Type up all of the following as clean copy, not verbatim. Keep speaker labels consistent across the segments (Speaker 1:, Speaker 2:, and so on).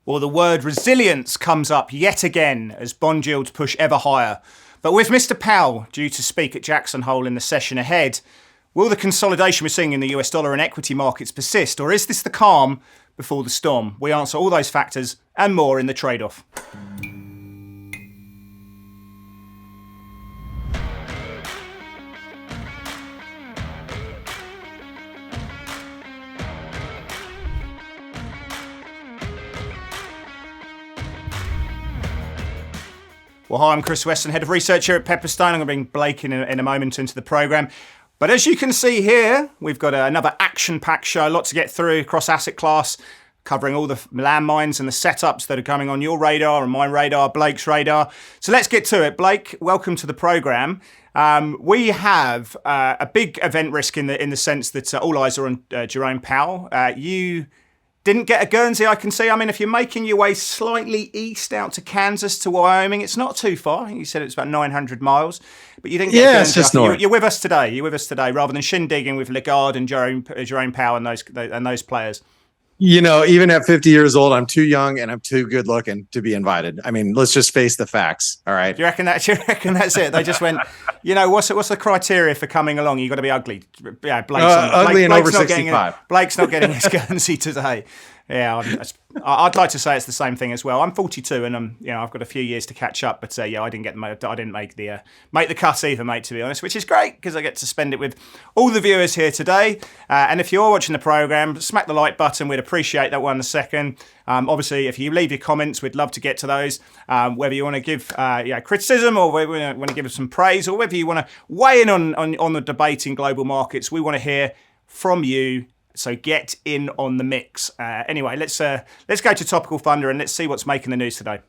Speaker 1: Well, the word resilience comes up yet again as bond yields push ever higher. But with Mr. Powell due to speak at Jackson Hole in the session ahead, will the consolidation we're seeing in the US dollar and equity markets persist, or is this the calm before the storm? We answer all those factors and more in the trade-off. Well, hi, I'm Chris Weston, Head of Research here at Pepperstone. I'm going to bring Blake in a moment into the programme. But as you can see here, we've got another action-packed show, a lot to get through across asset class, covering all the landmines and the setups that are coming on your radar and my radar, Blake's radar. So let's get to it. Blake, welcome to the programme. We have a big event risk in the sense that all eyes are on Jerome Powell. You didn't get a Guernsey, I can see. I mean, if you're making your way slightly east out to Kansas to Wyoming, it's not too far. I think you said it's about 900 miles. But you didn't get a Guernsey. It's just north. You're with us today. You're with us today, rather than shindigging with Lagarde and Jerome Powell and those players.
Speaker 2: You know, even at 50 years old, I'm too young and I'm too good looking to be invited. I mean, let's just face the facts. All right.
Speaker 1: Do you reckon that's it? They just went, what's the criteria for coming along? You got to be ugly. Yeah,
Speaker 2: ugly and over 65.
Speaker 1: Blake's not getting his Guernsey today. Yeah, I'd like to say it's the same thing as well. I'm 42 and I've got a few years to catch up, but I didn't make the cut either, mate. To be honest, which is great because I get to spend it with all the viewers here today. And if you're watching the program, smack the like button. We'd appreciate that 1 second. Obviously, if you leave your comments, we'd love to get to those. Whether you want to give criticism or whether you want to give us some praise, or whether you want to weigh in on the debate in global markets, we want to hear from you. So get in on the mix. Anyway, let's go to Topical Thunder and let's see what's making the news today.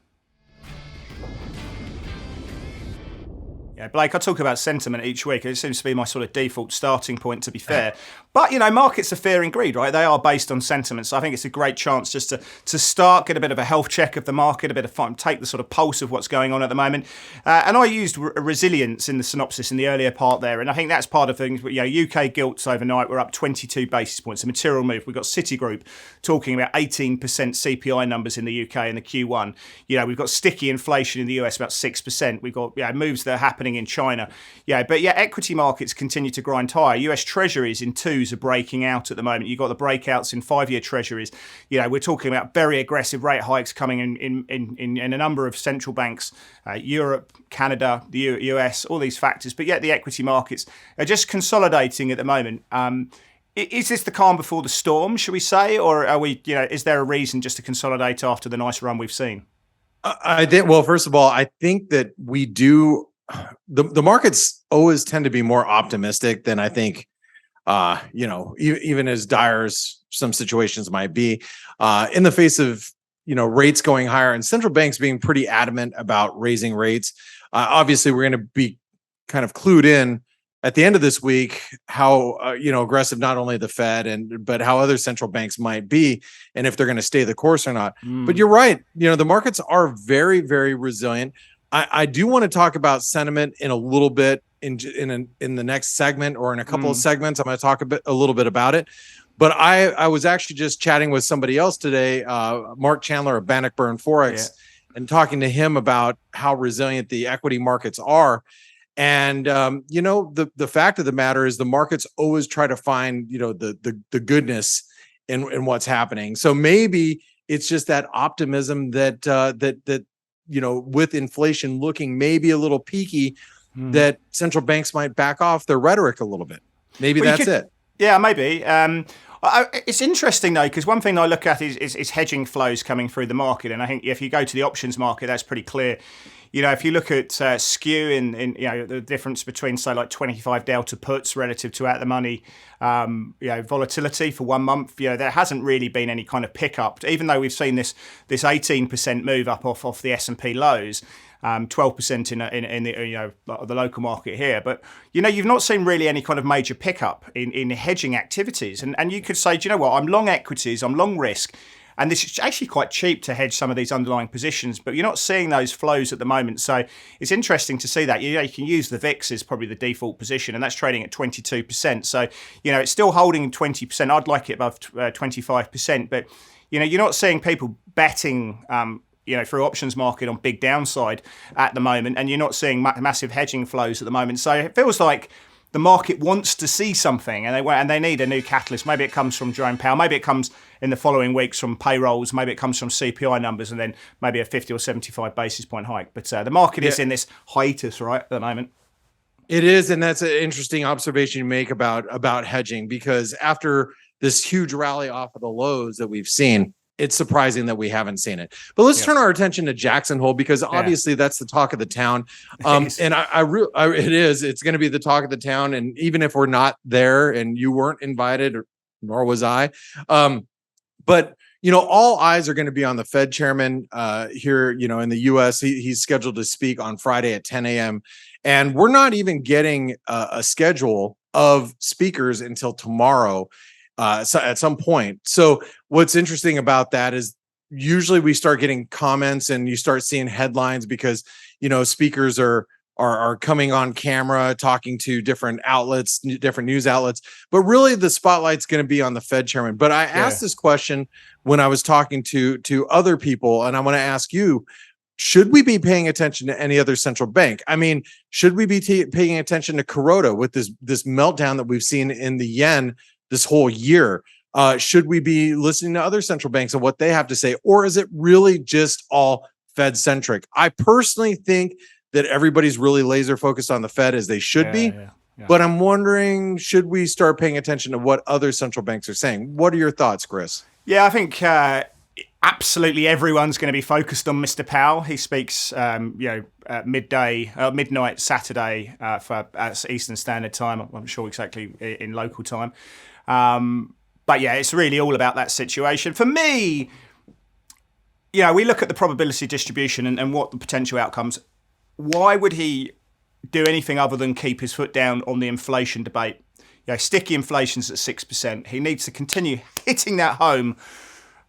Speaker 1: Yeah, Blake, I talk about sentiment each week. It seems to be my sort of default starting point, to be fair. But, markets are fear and greed, right? They are based on sentiment. So I think it's a great chance just to start, get a bit of a health check of the market, a bit of fun, take the sort of pulse of what's going on at the moment. And I used resilience in the synopsis in the earlier part there. And I think that's part of things. UK gilts overnight were up 22 basis points, a material move. We've got Citigroup talking about 18% CPI numbers in the UK in the Q1. We've got sticky inflation in the US, about 6%. We've got moves that are happening in China. Equity markets continue to grind higher. US Treasuries in twos are breaking out at the moment. You've got the breakouts in 5-year Treasuries. We're talking about very aggressive rate hikes coming in a number of central banks, Europe, Canada, the US, all these factors. But yet the equity markets are just consolidating at the moment. Is this the calm before the storm, should we say? Or are we, is there a reason just to consolidate after the nice run we've seen?
Speaker 2: I think, well, first of all, I think that we do. The markets always tend to be more optimistic than I think, even as dire as some situations might be, in the face of, rates going higher and central banks being pretty adamant about raising rates. Obviously, we're going to be kind of clued in at the end of this week how, aggressive not only the Fed but how other central banks might be and if they're going to stay the course or not. But you're right. The markets are very, very resilient. I do want to talk about sentiment in a little bit in the next segment or in a couple of segments. I'm going to talk a little bit about it. But I was actually just chatting with somebody else today, Mark Chandler of Bannockburn Forex, and talking to him about how resilient the equity markets are. And the fact of the matter is the markets always try to find the goodness in what's happening. So maybe it's just that optimism that with inflation looking maybe a little peaky, that central banks might back off their rhetoric a little bit. Maybe that's it.
Speaker 1: Yeah, maybe. It's interesting, though, because one thing I look at is hedging flows coming through the market. And I think if you go to the options market, that's pretty clear. If you look at skew in the difference between, say, like 25 delta puts relative to out the money, volatility for 1 month, there hasn't really been any kind of pickup, even though we've seen this 18% move up off the S&P lows. 12% in the local market here, but you've not seen really any kind of major pickup in hedging activities, and you could say, do you know what? I'm long equities, I'm long risk, and this is actually quite cheap to hedge some of these underlying positions, but you're not seeing those flows at the moment. So it's interesting to see that. You can use the VIX as probably the default position, and that's trading at 22%. So it's still holding 20%. I'd like it above 25%, but you're not seeing people betting, through options market on big downside at the moment, and you're not seeing massive hedging flows at the moment. So it feels like the market wants to see something, and they need a new catalyst. Maybe it comes from Jerome Powell. Maybe it comes in the following weeks from payrolls. Maybe it comes from CPI numbers, and then maybe a 50 or 75 basis point hike. But the market is in this hiatus right at the moment.
Speaker 2: It is, and that's an interesting observation you make about hedging, because after this huge rally off of the lows that we've seen, it's surprising that we haven't seen it. But let's turn our attention to Jackson Hole, because obviously that's the talk of the town. And it is. It's going to be the talk of the town. And even if we're not there and you weren't invited, nor was I, but all eyes are going to be on the Fed chairman here. In the U.S., he's scheduled to speak on Friday at 10 a.m. And we're not even getting a schedule of speakers until tomorrow. So at some point. So what's interesting about that is usually we start getting comments and you start seeing headlines because, speakers are coming on camera, talking to different outlets, different news outlets, but really the spotlight's going to be on the Fed chairman. But I asked this question when I was talking to other people, and I want to ask you, should we be paying attention to any other central bank? I mean, should we be paying attention to Kuroda with this meltdown that we've seen in the yen this whole year? Should we be listening to other central banks and what they have to say? Or is it really just all Fed centric? I personally think that everybody's really laser focused on the Fed, as they should be. But I'm wondering, should we start paying attention to what other central banks are saying? What are your thoughts, Chris?
Speaker 1: Yeah, I think absolutely everyone's going to be focused on Mr. Powell. He speaks, midnight Saturday for Eastern Standard Time. I'm not sure exactly in local time. But yeah, it's really all about that situation. For me, we look at the probability distribution and what the potential outcomes. Why would he do anything other than keep his foot down on the inflation debate? Sticky inflation's at 6%. He needs to continue hitting that home.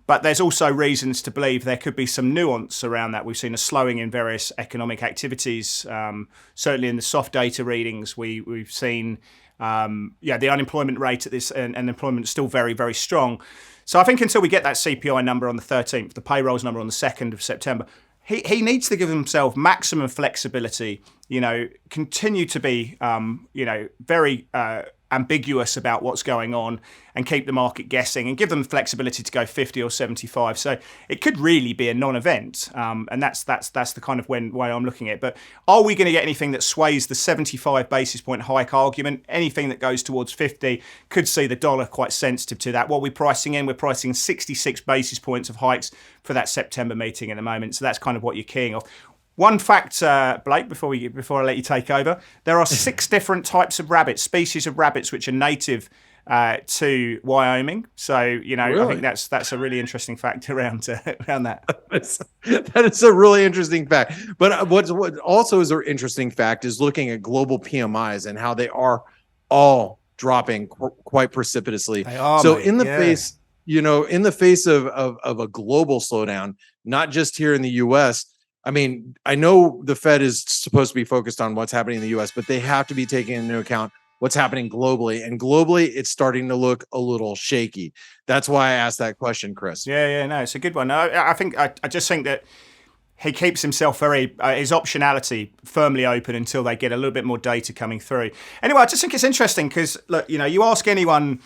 Speaker 1: But there's also reasons to believe there could be some nuance around that. We've seen a slowing in various economic activities. Certainly in the soft data readings, we've seen the unemployment rate at this and employment is still very, very strong. So I think until we get that CPI number on the 13th, the payrolls number on the 2nd of September, he needs to give himself maximum flexibility, continue to be, very ambiguous about what's going on and keep the market guessing and give them flexibility to go 50 or 75. So it could really be a non-event. And that's the kind of way I'm looking at it. But are we going to get anything that sways the 75 basis point hike argument? Anything that goes towards 50 could see the dollar quite sensitive to that. What we're pricing in, we're pricing 66 basis points of hikes for that September meeting at the moment. So that's kind of what you're keying off. One fact, Blake, before I let you take over, there are 6 different types of rabbits, species of rabbits, which are native to Wyoming. So, really? I think that's a really interesting fact around that.
Speaker 2: That is a really interesting fact. But what also is an interesting fact is looking at global PMIs and how they are all dropping quite precipitously.
Speaker 1: They are,
Speaker 2: so
Speaker 1: mate.
Speaker 2: In the face of a global slowdown, not just here in the U.S., I mean, I know the Fed is supposed to be focused on what's happening in the U.S., but they have to be taking into account what's happening globally. And globally, it's starting to look a little shaky. That's why I asked that question, Chris.
Speaker 1: Yeah, no, it's a good one. I just think that he keeps himself his optionality firmly open until they get a little bit more data coming through. Anyway, I just think it's interesting because, look, you ask anyone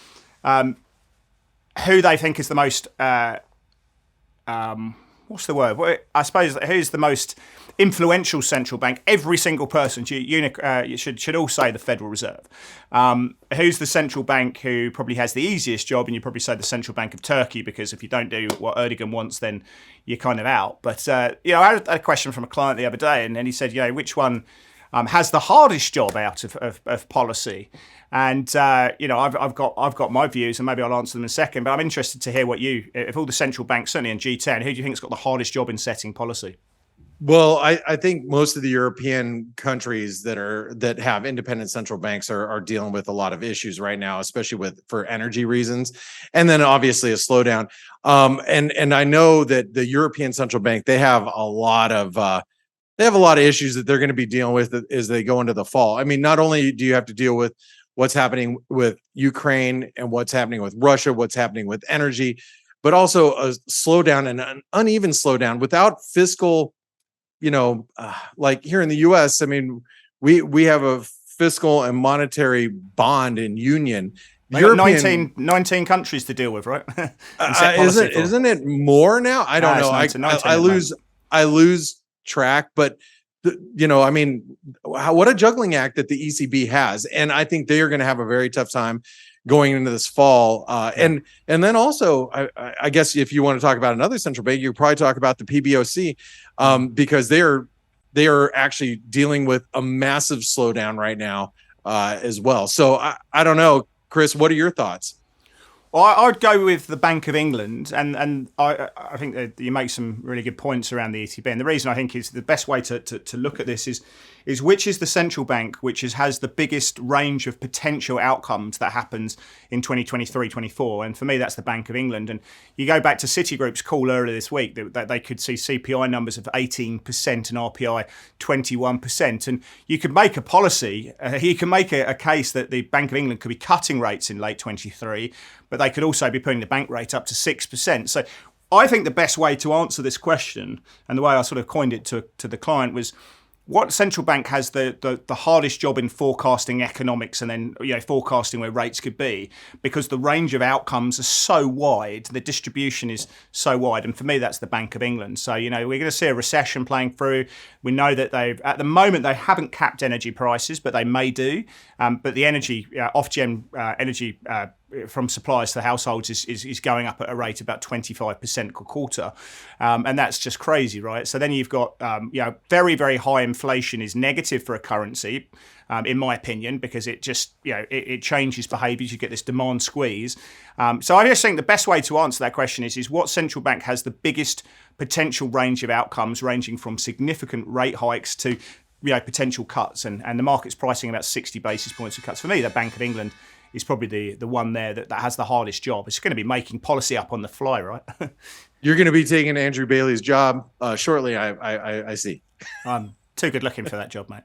Speaker 1: who they think is the most... what's the word? I suppose who's the most influential central bank? Every single person should all say the Federal Reserve. Who's the central bank who probably has the easiest job? And you probably say the Central Bank of Turkey, because if you don't do what Erdogan wants, then you're kind of out. But I had a question from a client the other day, and he said, which one has the hardest job out of policy? And I've got my views, and maybe I'll answer them in a second. But I'm interested to hear what if all the central banks, certainly in G10, who do you think's got the hardest job in setting policy?
Speaker 2: Well, I think most of the European countries that have independent central banks are dealing with a lot of issues right now, especially for energy reasons, and then obviously a slowdown. And I know that the European Central Bank, they have a lot of issues that they're going to be dealing with as they go into the fall. I mean, not only do you have to deal with what's happening with Ukraine and what's happening with Russia, what's happening with energy, but also a slowdown and an uneven slowdown without fiscal, like here in the US, I mean, we have a fiscal and monetary bond and union.
Speaker 1: They got 19 countries to deal with, right?
Speaker 2: Isn't it more now? I don't know.
Speaker 1: 19
Speaker 2: I lose track, but I mean, what a juggling act that the ECB has, and I think they are going to have a very tough time going into this fall. And then also, I guess if you want to talk about another central bank, you probably talk about the PBOC, because they are actually dealing with a massive slowdown right now as well. So I don't know. Chris, what are your thoughts?
Speaker 1: Well, I would go with the Bank of England, and I think that you make some really good points around the ECB. And the reason I think is the best way to look at this is which is the central bank which has the biggest range of potential outcomes that happens in 2023-24. And for me, that's the Bank of England. And you go back to Citigroup's call earlier this week that they could see CPI numbers of 18% and RPI 21%. And you could make a policy, you can make a case that the Bank of England could be cutting rates in late 23, but they could also be putting the bank rate up to 6%. So I think the best way to answer this question, and the way I sort of coined it to the client, was what central bank has the hardest job in forecasting economics and then forecasting where rates could be, because the range of outcomes are so wide, the distribution is so wide, and for me that's the Bank of England. So we're going to see a recession playing through. We know that at the moment they haven't capped energy prices, but they may do. But the energy off-gen energy from suppliers to households is going up at a rate about 25% per quarter, and that's just crazy, right? So then you've got very, very high inflation is negative for a currency, in my opinion, because it just it changes behaviours. You get this demand squeeze. So I just think the best way to answer that question is what central bank has the biggest potential range of outcomes, ranging from significant rate hikes to potential cuts, and the market's pricing about 60 basis points of cuts. For me, the Bank of England is probably the one there that has the hardest job. It's going to be making policy up on the fly, right?
Speaker 2: You're going to be taking Andrew Bailey's job shortly, I see.
Speaker 1: I'm too good looking for that job, mate.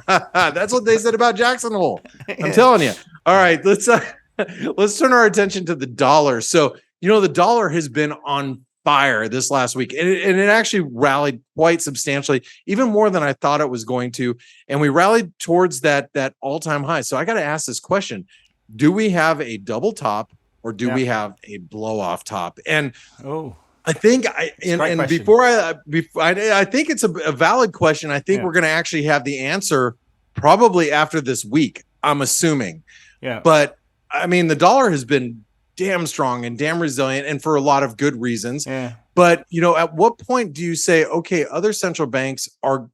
Speaker 2: That's what they said about Jackson Hole. I'm telling you. All right, let's turn our attention to the dollar. So, the dollar has been on fire this last week, and it actually rallied quite substantially, even more than I thought it was going to. And we rallied towards that all-time high. So I got to ask this question: do we have a double top, or do we have a blow-off top? And I think I think it's a valid question. I think we're going to actually have the answer probably after this week, I'm assuming. Yeah. But I mean, the dollar has been damn strong and damn resilient, and for a lot of good reasons. Yeah. But at what point do you say, okay, other central banks are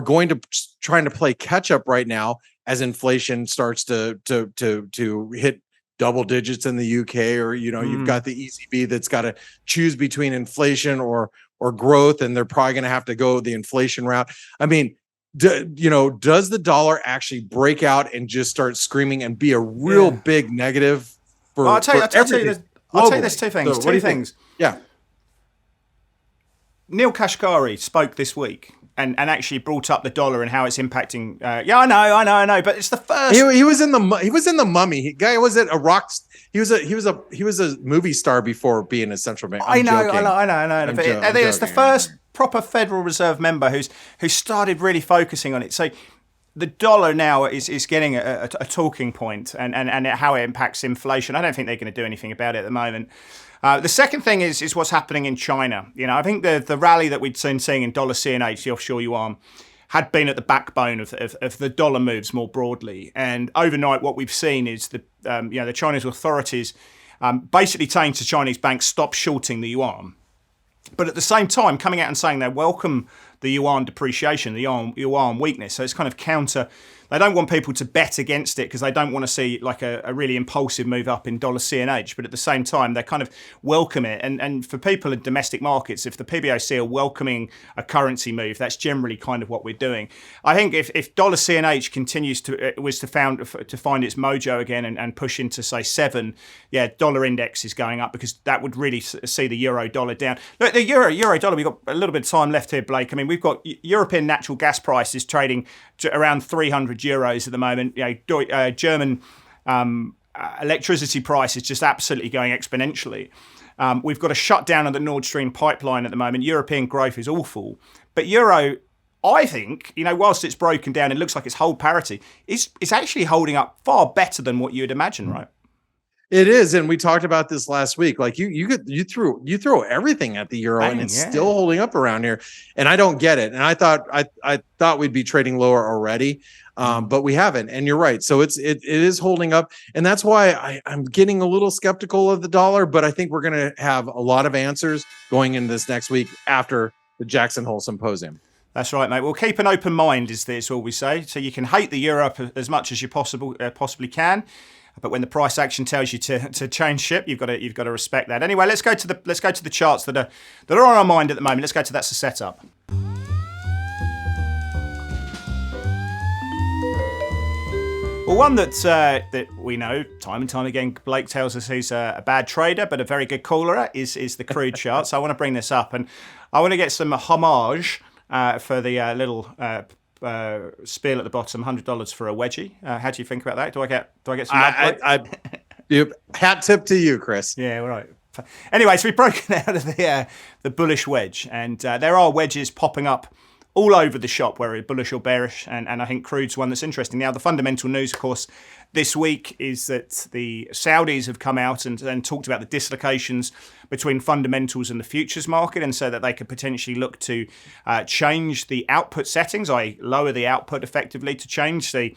Speaker 2: going to trying to play catch up right now as inflation starts to hit double digits in the UK, or you've got the ECB that's got to choose between inflation or growth, and they're probably going to have to go the inflation route. I mean, does the dollar actually break out and just start screaming and be a real big negative? I'll tell you
Speaker 1: there's two things.
Speaker 2: So, two things. Yeah.
Speaker 1: Neil Kashkari spoke this week and actually brought up the dollar and how it's impacting. I know. But it's the first.
Speaker 2: He was in the Mummy. Guy was at a rock. He was a movie star before being a central bank.
Speaker 1: I know. But it's the first proper Federal Reserve member who started really focusing on it. So the dollar now is getting a talking point, and how it impacts inflation. I don't think they're going to do anything about it at the moment. The second thing is what's happening in China. I think the rally that we'd been seeing in dollar CNH, the offshore yuan, had been at the backbone of the dollar moves more broadly. And overnight, what we've seen is the Chinese authorities basically saying to Chinese banks, stop shorting the yuan. But at the same time, coming out and saying they welcome the yuan depreciation, the yuan weakness. So it's kind of counter. They don't want people to bet against it because they don't want to see like a really impulsive move up in dollar CNH. But at the same time, they kind of welcome it. And for people in domestic markets, if the PBOC are welcoming a currency move, that's generally kind of what we're doing. I think if dollar CNH continues to find its mojo again and push into say 7, dollar index is going up, because that would really see the euro dollar down. Look, the euro dollar, we've got a little bit of time left here, Blake. I mean, we've got European natural gas prices trading around 300 euros at the moment. German electricity price is just absolutely going exponentially. We've got a shutdown of the Nord Stream pipeline at the moment. European growth is awful. But euro, I think, whilst it's broken down, it looks like it's hold parity, it's actually holding up far better than what you'd imagine, right?
Speaker 2: It is, and we talked about this last week. Like you throw everything at the euro, and it's still holding up around here, and I don't get it. And I thought we'd be trading lower already, but we haven't. And you're right, so it is holding up, and that's why I'm getting a little skeptical of the dollar. But I think we're going to have a lot of answers going into this next week after the Jackson Hole Symposium.
Speaker 1: That's right, mate. We'll keep an open mind, is all we say. So you can hate the euro as much as you possibly can. But when the price action tells you to change ship, you've got to respect that. Anyway, let's go to the charts that are on our mind at the moment. Let's go to that's the setup. Well, one that we know time and time again, Blake tells us he's a bad trader, but a very good caller is the crude chart. So I want to bring this up, and I want to get some homage for the little spiel at the bottom, $100 for a wedgie. How do you think about that? Do I get some?
Speaker 2: Hat tip to you, Chris.
Speaker 1: Yeah, all right. Anyway, so we've broken out of the bullish wedge, and there are wedges popping up all over the shop, whether it's bullish or bearish, and I think crude's one that's interesting. Now, the fundamental news, of course, this week is that the Saudis have come out and talked about the dislocations between fundamentals and the futures market, and so that they could potentially look to change the output settings, i.e. lower the output effectively to change the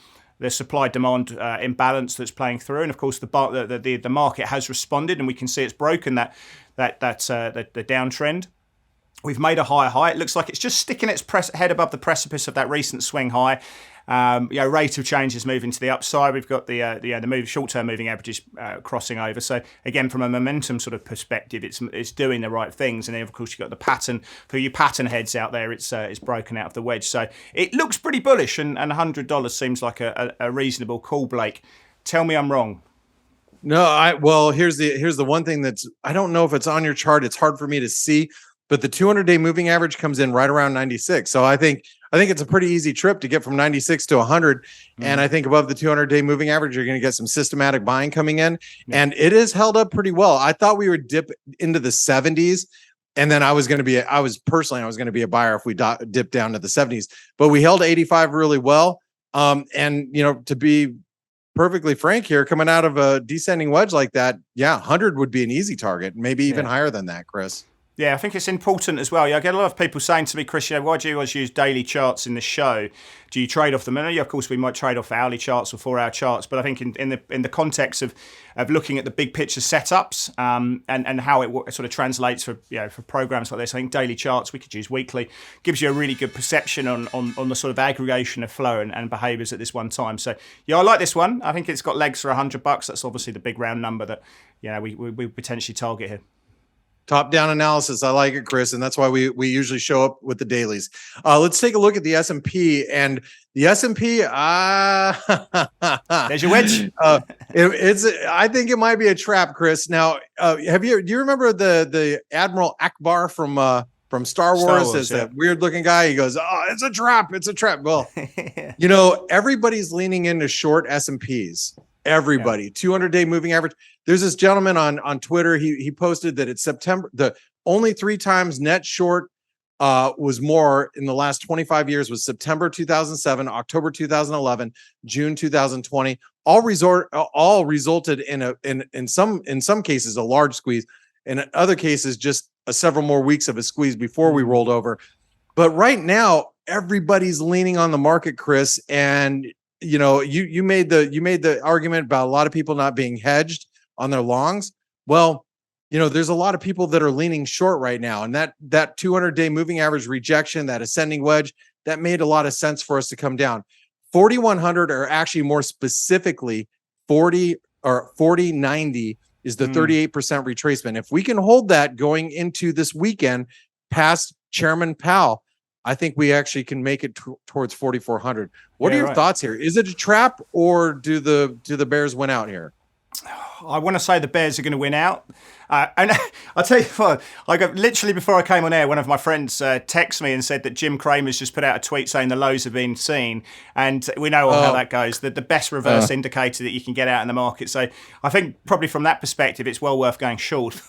Speaker 1: supply-demand imbalance that's playing through. And of course, the market has responded, and we can see it's broken the downtrend. We've made a higher high. It looks like it's just sticking its head above the precipice of that recent swing high. Rate of change is moving to the upside. We've got the short-term moving averages crossing over. So again, from a momentum sort of perspective, it's doing the right things. And then of course you've got the pattern for you pattern heads out there. It's broken out of the wedge. So it looks pretty bullish, and $100 seems like a reasonable call. Blake, tell me I'm wrong.
Speaker 2: No, here's the one thing that's, I don't know if it's on your chart. It's hard for me to see. But the 200-day moving average comes in right around 96. So I think it's a pretty easy trip to get from 96 to 100. And I think above the 200-day moving average, you're going to get some systematic buying coming in. And it is held up pretty well. I thought we would dip into the 70s. And then I was going to be a buyer if we dipped down to the 70s. But we held 85 really well. And, to be perfectly frank here, coming out of a descending wedge like that, 100 would be an easy target, maybe even higher than that, Chris.
Speaker 1: Yeah, I think it's important as well. I get a lot of people saying to me, Chris, why do you always use daily charts in the show? Do you trade off them? And of course, we might trade off hourly charts or 4-hour charts, but I think in the context of looking at the big picture setups and how it sort of translates for programs like this, I think daily charts, we could use weekly, gives you a really good perception on the sort of aggregation of flow and behaviours at this one time. So I like this one. I think it's got legs for $100. That's obviously the big round number that we potentially target here.
Speaker 2: Top-down analysis. I like it, Chris, and that's why we usually show up with the dailies. Let's take a look at the S&P, and the S&P.
Speaker 1: There's your wedge.
Speaker 2: I think it might be a trap, Chris. Now, do you remember the Admiral Akbar from Star Wars? As that weird-looking guy, he goes, "Oh, it's a trap! It's a trap." Well, everybody's leaning into short S&Ps. Everybody, 200-day moving average. There's this gentleman on Twitter. He posted that it's September. The only 3 times net short was more in the last 25 years was September 2007, October 2011, June 2020. All resulted in some cases a large squeeze, and in other cases just several more weeks of a squeeze before we rolled over. But right now, everybody's leaning on the market, Chris, and you made the argument about a lot of people not being hedged on their longs. Well, there's a lot of people that are leaning short right now, and that 200-day moving average rejection, that ascending wedge, that made a lot of sense for us to come down. 4,100, or actually more specifically 4090 is the 38% retracement. If we can hold that going into this weekend past Chairman Powell, I think we actually can make it towards 4,400. What are your thoughts here? Is it a trap, or do the bears win out here?
Speaker 1: I want to say the Bears are going to win out. And I'll tell you what, literally before I came on air, one of my friends texted me and said that Jim Cramer's just put out a tweet saying the lows have been seen. And we know how that goes, the best reverse indicator that you can get out in the market. So I think probably from that perspective, it's well worth going short.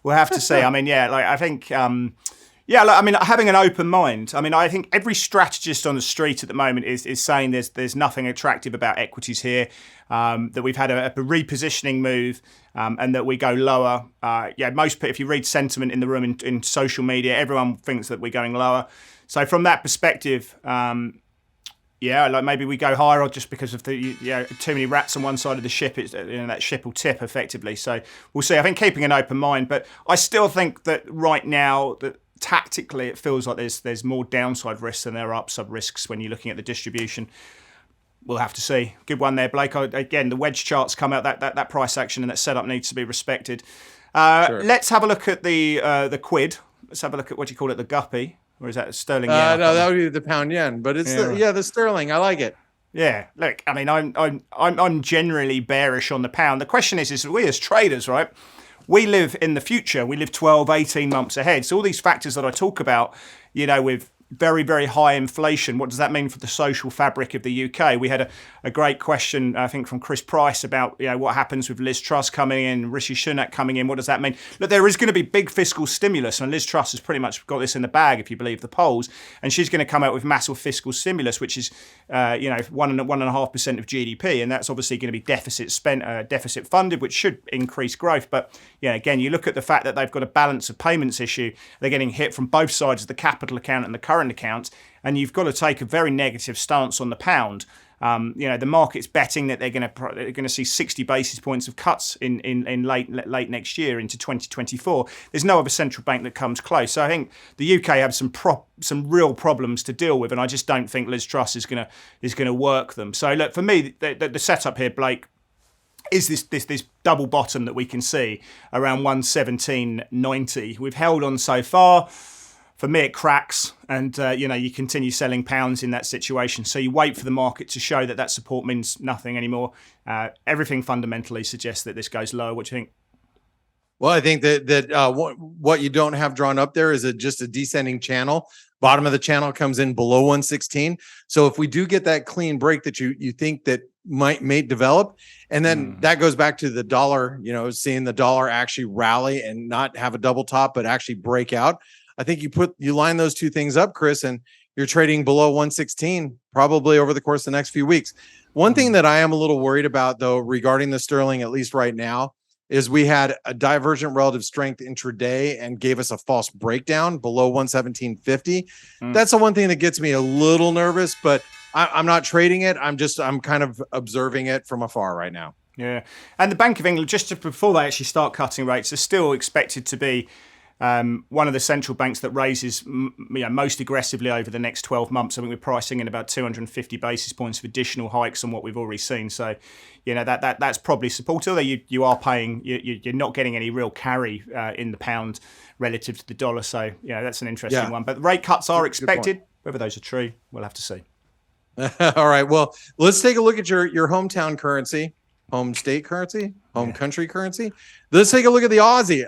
Speaker 1: We'll have to see. I mean, yeah, I think... having an open mind. I mean, I think every strategist on the street at the moment is saying there's nothing attractive about equities here, that we've had a repositioning move, and that we go lower. If you read sentiment in the room in social media, everyone thinks that we're going lower. So from that perspective, maybe we go higher, or just because of the too many rats on one side of the ship, that ship will tip effectively. So we'll see. I think keeping an open mind, but I still think that right now that tactically it feels like there's more downside risks than there are upside risks when you're looking at the distribution. We'll have to see. Good one there, Blake. Again, the wedge charts come out. That price action and that setup needs to be respected.
Speaker 2: Sure.
Speaker 1: Let's have a look at the quid. Let's have a look at, what do you call it, the guppy, or is that sterling yen?
Speaker 2: No, that would be the pound yen, but it's the sterling. I like it.
Speaker 1: Yeah, look, I mean, I'm generally bearish on the pound. The question is we as traders, right? We live in the future. We live 12, 18 months ahead. So all these factors that I talk about, with very, very high inflation, what does that mean for the social fabric of the UK? We had a great question, I think, from Chris Price about what happens with Liz Truss coming in, Rishi Sunak coming in. What does that mean? Look, there is going to be big fiscal stimulus, and Liz Truss has pretty much got this in the bag, if you believe the polls. And she's going to come out with massive fiscal stimulus, which is 1.5% of GDP, and that's obviously going to be deficit funded, which should increase growth. But again, you look at the fact that they've got a balance of payments issue. They're getting hit from both sides of the capital account and the current account, and you've got to take a very negative stance on the pound. The market's betting that they're going to see 60 basis points of cuts in late next year into 2024. There's no other central bank that comes close. So I think the UK have some real problems to deal with, and I just don't think Liz Truss is going to work them. So look, for me, the setup here, Blake, is this double bottom that we can see around 117.90. We've held on so far. For me, it cracks, and you continue selling pounds in that situation. So you wait for the market to show that support means nothing anymore. Everything fundamentally suggests that this goes lower. What do you think?
Speaker 2: Well, I think that what you don't have drawn up there is just a descending channel. Bottom of the channel comes in below 116. So if we do get that clean break that you think that may develop, and then that goes back to the dollar, seeing the dollar actually rally and not have a double top, but actually break out. I think you line those two things up, Chris, and you're trading below 116 probably over the course of the next few weeks. One thing that I am a little worried about, though, regarding the sterling, at least right now, is we had a divergent relative strength intraday and gave us a false breakdown below 117.50. That's the one thing that gets me a little nervous, but I'm not trading it. I'm kind of observing it from afar right now.
Speaker 1: Yeah. And the Bank of England, just before they actually start cutting rates, are still expected to be one of the central banks that raises most aggressively over the next 12 months. I think we're pricing in about 250 basis points of additional hikes on what we've already seen. So, that's probably supported. Although you are paying, you're not getting any real carry in the pound relative to the dollar. So, that's an interesting one. But the rate cuts are expected. Whether those are true, we'll have to see.
Speaker 2: All right. Well, let's take a look at your hometown currency, home state currency, home country currency. Let's take a look at the Aussie.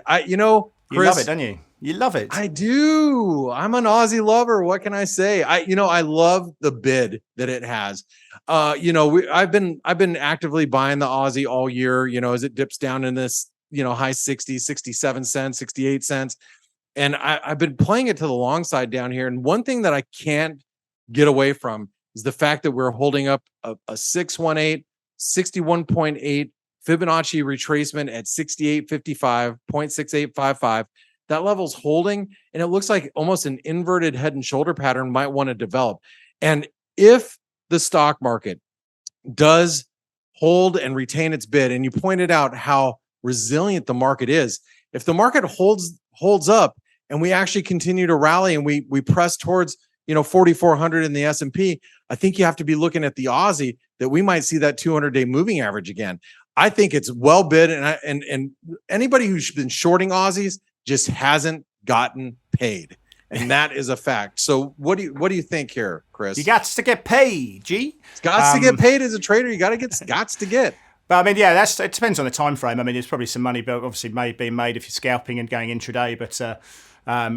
Speaker 2: Chris,
Speaker 1: you love it, don't you? You love it.
Speaker 2: I do. I'm an Aussie lover. What can I say? I love the bid that it has. I've been actively buying the Aussie all year, as it dips down in this, high 60s, 67 cents, 68 cents. And I've been playing it to the long side down here. And one thing that I can't get away from is the fact that we're holding up a 618, 61.8 Fibonacci retracement at 68.55, 0.6855. That level's holding, and it looks like almost an inverted head and shoulder pattern might want to develop. And if the stock market does hold and retain its bid, and you pointed out how resilient the market is, if the market holds up and we actually continue to rally and we press towards 4,400 in the S&P, I think you have to be looking at the Aussie that we might see that 200-day moving average again. I think it's well bid, and anybody who's been shorting Aussies just hasn't gotten paid, and that is a fact. So what do you think here, Chris?
Speaker 1: You got to get paid, G.
Speaker 2: Got to get paid as a trader. You got to get.
Speaker 1: But I mean, yeah, it depends on the time frame. I mean, there's probably some money, but obviously being made if you're scalping and going intraday. But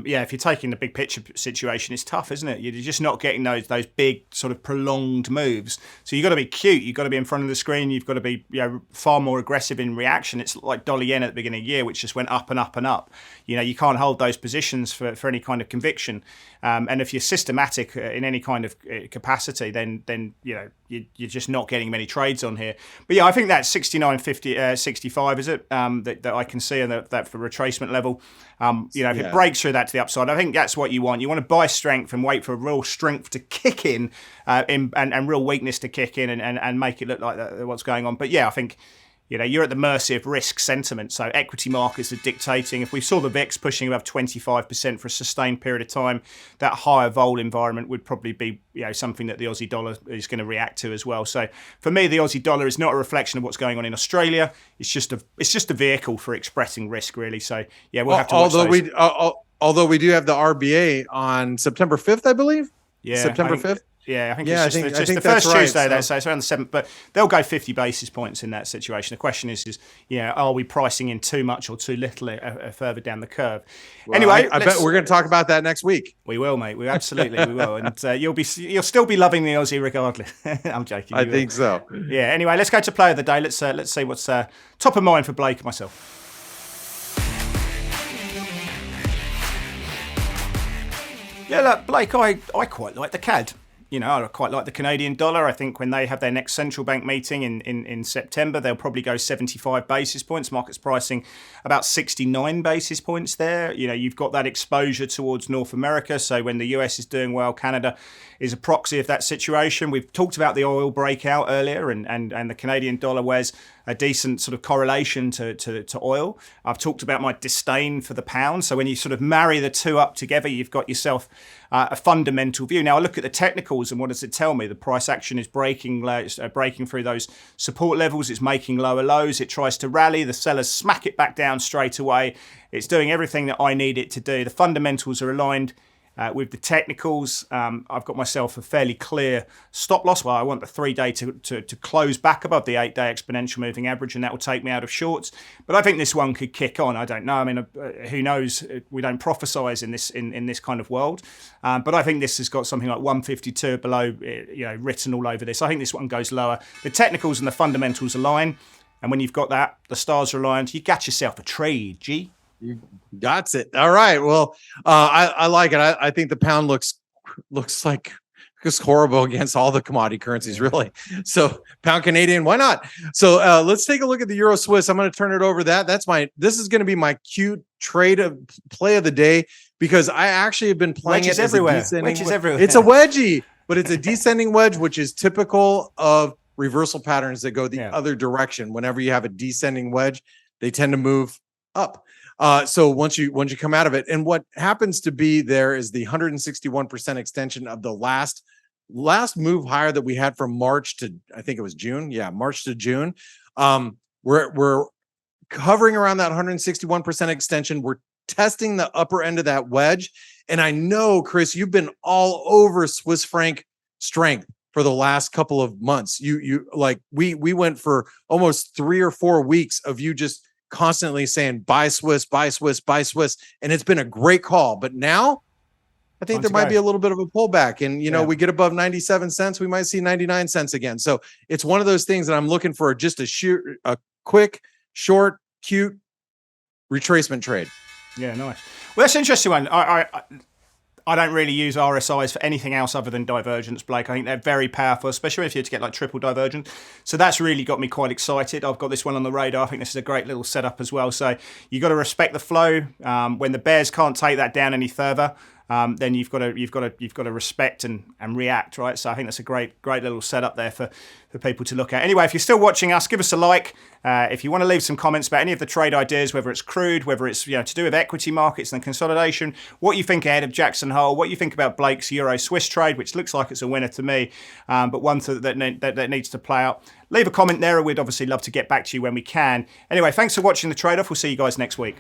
Speaker 1: yeah, if you're taking the big picture situation, it's tough, isn't it? You're just not getting those big sort of prolonged moves. So you've got to be cute. You've got to be in front of the screen. You've got to be far more aggressive in reaction. It's like dollar yen at the beginning of the year, which just went up and up and up. You can't hold those positions for any kind of conviction. And if you're systematic in any kind of capacity, then you're just not getting many trades on here. But yeah, I think that 69.50, 65 is it that I can see, and that for retracement level. If it breaks through that to the upside, I think that's what you want. You want to buy strength and wait for a real strength to kick in, and real weakness to kick in, and make it look like what's going on. But yeah, I think you're at the mercy of risk sentiment. So equity markets are dictating. If we saw the VIX pushing above 25% for a sustained period of time, that higher vol environment would probably be something that the Aussie dollar is going to react to as well. So for me, the Aussie dollar is not a reflection of what's going on in Australia. It's just a vehicle for expressing risk, really. So yeah, we'll have to watch those.
Speaker 2: Although we do have the RBA on September 5th, I believe.
Speaker 1: Yeah,
Speaker 2: September 5th.
Speaker 1: Yeah, I think it's just the first Tuesday, though, so it's around the 7th. But they'll go 50 basis points in that situation. The question is are we pricing in too much or too little further down the curve?
Speaker 2: Well,
Speaker 1: anyway,
Speaker 2: I bet we're going to talk about that next week.
Speaker 1: We will, mate. We will, and you'll still be loving the Aussie regardless. I'm joking.
Speaker 2: I think so.
Speaker 1: Yeah. Anyway, let's go to play of the day. Let's see what's top of mind for Blake and myself. Yeah, look, Blake, I quite like the CAD. I quite like the Canadian dollar. I think when they have their next central bank meeting in September, they'll probably go 75 basis points. Market's pricing about 69 basis points there. You've got that exposure towards North America. So when the US is doing well, Canada is a proxy of that situation. We've talked about the oil breakout earlier, and the Canadian dollar wears a decent sort of correlation to oil. I've talked about my disdain for the pound. So when you sort of marry the two up together, you've got yourself a fundamental view. Now I look at the technicals, and what does it tell me? The price action is breaking through those support levels. It's making lower lows. It tries to rally. The sellers smack it back down straight away. It's doing everything that I need it to do. The fundamentals are aligned with the technicals. I've got myself a fairly clear stop loss. Well, I want the 3-day to close back above the 8-day exponential moving average, and that will take me out of shorts. But I think this one could kick on. I don't know. I mean, who knows? We don't prophesize in this kind of world. But I think this has got something like 152 below, written all over this. I think this one goes lower. The technicals and the fundamentals align. And when you've got that, the stars are aligned, you got yourself a trade, G.
Speaker 2: You got it. All right. Well, I like it. I think the pound looks like it's horrible against all the commodity currencies, really. So pound Canadian, why not? So let's take a look at the Euro Swiss. I'm going to turn it over. This is going to be my cute trade of play of the day, because I actually have been playing
Speaker 1: wedges
Speaker 2: it
Speaker 1: everywhere.
Speaker 2: It's a wedgie, but it's a descending wedge, which is typical of reversal patterns that go the other direction. Whenever you have a descending wedge, they tend to move up. So once you come out of it, and what happens to be there is the 161% extension of the last move higher that we had from March to, I think it was June. Yeah, March to June. We're hovering around that 161% extension. We're testing the upper end of that wedge. And I know, Chris, you've been all over Swiss franc strength for the last couple of months. We went for almost 3 or 4 weeks of you just constantly saying buy Swiss, buy Swiss, buy Swiss, and it's been a great call. But now I think there might be a little bit of a pullback, and we get above 97 cents, we might see 99 cents again. So it's one of those things that I'm looking for, just a quick, short, cute retracement trade.
Speaker 1: Yeah, nice. Well, that's an interesting one. I don't really use RSIs for anything else other than divergence, Blake. I think they're very powerful, especially if you had to get like triple divergence. So that's really got me quite excited. I've got this one on the radar. I think this is a great little setup as well. So you've got to respect the flow. When the bears can't take that down any further, then you've got to respect and react, right? So I think that's a great little setup there for people to look at. Anyway, if you're still watching us, give us a like. If you want to leave some comments about any of the trade ideas, whether it's crude, whether it's to do with equity markets and consolidation, what you think ahead of Jackson Hole, what you think about Blake's Euro Swiss trade, which looks like it's a winner to me, but one that needs to play out. Leave a comment there, and we'd obviously love to get back to you when we can. Anyway, thanks for watching the trade-off. We'll see you guys next week.